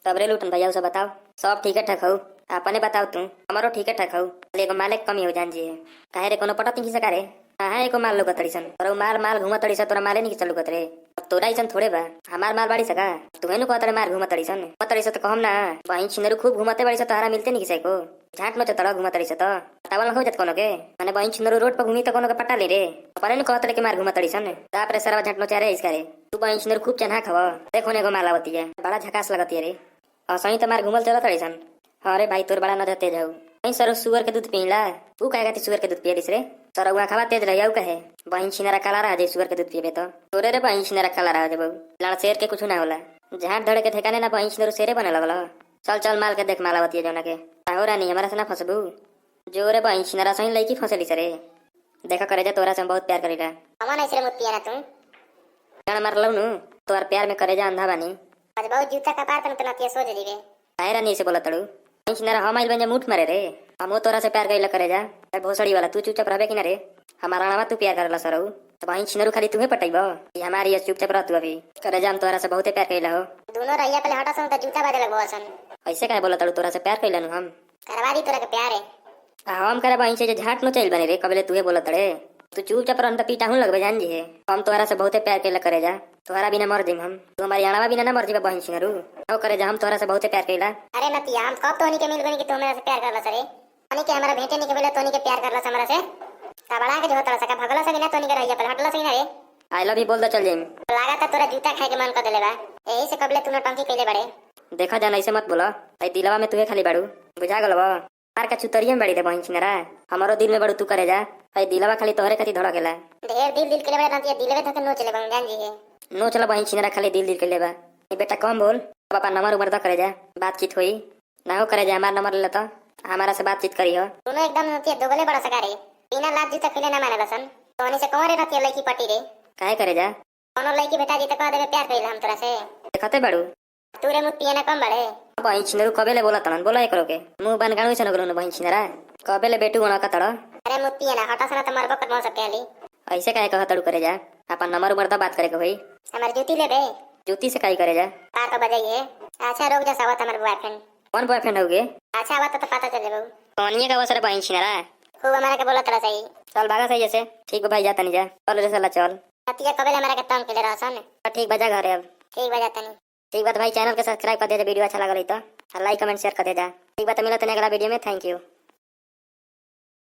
तबरे लूटन भैया सब बताओ। सब ठीक ठाक हो? अपने बताओ तू। हमारो ठीक ठाक हो। एगो मालिक कमी हो जान जी काहे रे कोनो पटत नहीं सका रे। कहाँ एको माल लोग तड़ीसन और माल माल घूम तड़ी तोरा माले नहीं चलू रे। तोरा ऐसन थोड़े बा हमार माल बाड़ी सका तुम्हें नु कहत रे मार घूम तड़ीसन मत तड़ी तो कहम ना वहीं छिनरू खूब घूमते बाड़ी से तोहरा मिलते नहीं किसी को झाट में तड़ा घूम तड़ी तो पटावल हो जात कोनो के माने वहीं छिनरू रोड पर घूमी तो कोनो के पटा ले रे अपने नु कहत रे के मार घूम तड़ीसन ताप रे सरवा झाट नो चारे इसका रे तू वहीं छिनरू खूब चन्हा खवा देखो ने को मालावती है बड़ा झकास लगती है रे और सही तो मार घूमल चला तड़ीसन। अरे भाई तोर बड़ा नजर तेज हो वहीं सर सुअर के दूध पीला तू कहेगा सुअर के दूध पिए रे सर उहाँ खावा तेज रही कहे बहिन छिनारा काला रहा जाए सुअर के दूध पिए तो तोरे रे बहिन छिनारा काला रहा जाए बहु लड़ शेर के कुछ ना होला झाट धड़े के ठेकाने ना बहिन छिनरू शेरे बने लगल। चल चल माल के देख मालावती है जौना के हो रानी हमारा से ना फंसबू जोरे बहिन छिनारा सही लईकी फंसली सरे देखा करे जा तोरा से बहुत प्यार करेला अमन ऐसे मुत्तिया ना तू जान मार लऊ नु तोर प्यार में करे जा अंधा बानी आज बहुत जूता का पार तन नतिया सोच ली रे आए रानी से बोला तड़ू छिनारा हम आइल बन मुठ मारे रे हम तोरा से प्यार करेला करे जा भोसड़ी वाला तू चुपचाप रहबे कि ना रे हमारा नामा तू प्यार करला सरऊ तो वहीं छिनरू खाली तुम्हें पटाइबो ये हमारी ये चुपचाप रह तू अभी करे जा हम तोरा से बहुते प्यार करेला हो दोनों रहिया पहले हटा सन त जूता बाजे लगबो असन ऐसे काहे बोला तड़ू तोरा से प्यार करेला नु हम करवा दी तोरा के प्यार है हम करे वहीं से झाट नो चल बने रे कबले तुहे बोला तड़े तू चुपचाप रह त पीटा हूं लगबे जान जी है हम तोरा से बहुते प्यार करेला करे जा तोहरा बिना मर जिम हम तू हमारी अणवा बिना ना मर जीबे बहिन छिनरू हो करे जा हम तोरा से बहुते प्यार करेला। अरे नतिया हम कब तोनी के मिल गनी कि तू हमरा से प्यार करला सरे तोनी के हमरा भेटे नहीं के बोले तोनी के प्यार करला हमरा से तबड़ा के जो तोरा सका भगला से ना तोनी के रहिया पर हटला से ना रे आई लव यू बोल दो चल जाइम लगा था तोरा जूता खाए के मन कर देले बा यही से कबले तू टंकी कइले बड़े देखा जान ऐसे मत बोला भाई दिलवा में तुहे खाली बाड़ू बुझा गलवा मार का चुतरिया में बड़ी रे बहिन छिनरा हमारो दिल में बड़ू तू करे जा भाई दिलवा खाली तोहरे खाती धड़केला ढेर दिल दिल के ले बड़े नतिया दिलवे धके नो चले बन जान जी है नो चला बहिन छिनरा खाली दिल दिल के लेबा ये बेटा कम बोल पापा नंबर उमर द करे जा बातचीत होई ना हो करे जा हमार नंबर ले तो हमारा से बातचीत करी हो दोनों एकदम नतिया दोगले बड़ा सका रे बिना लाज जूता खिले ना माने लसन तोनी से कौन रे नतिया लड़की पटी रे काहे करे जा कोनो लड़की बेटा जी त कह देबे प्यार कइला हम तोरा से देखते बाड़ू तू रे मुत्तिया ना कम बड़े बहिन छिनरू कबेले बोला तन बोला एकरो के मुंह बन गाणु से नगरो बहिन छिनरा कबेले बेटू गण का तड़ अरे मुत्तिया ना हटा सना त मरबो कत मो सकते हली ऐसे काहे कह तड़ू करे जा अपन नंबर उमर द बात करे के होई हमार जूती ले बे जूती से काहे करे जा पार तो बजाइए अच्छा रोक जा सावत हमार बॉयफ्रेंड कौन बॉयफ्रेंड होगे अच्छा बात तो पता चले बहु कौनिए का वसर बहिन छिनरा खूब हमारा के बोला तड़ा सही चल भागा सही जैसे ठीक भाई जाता नहीं जा चल रे साला चल नतिया कबे हमारा के तंग के ले रहसन ठीक बजा घर अब ठीक बजा तनी ठीक बात भाई चैनल के सब्सक्राइब कर दे वीडियो अच्छा लगा रही तो लाइक कमेंट शेयर कर दे जा ठीक बात मिलते हैं अगला वीडियो में थैंक यू।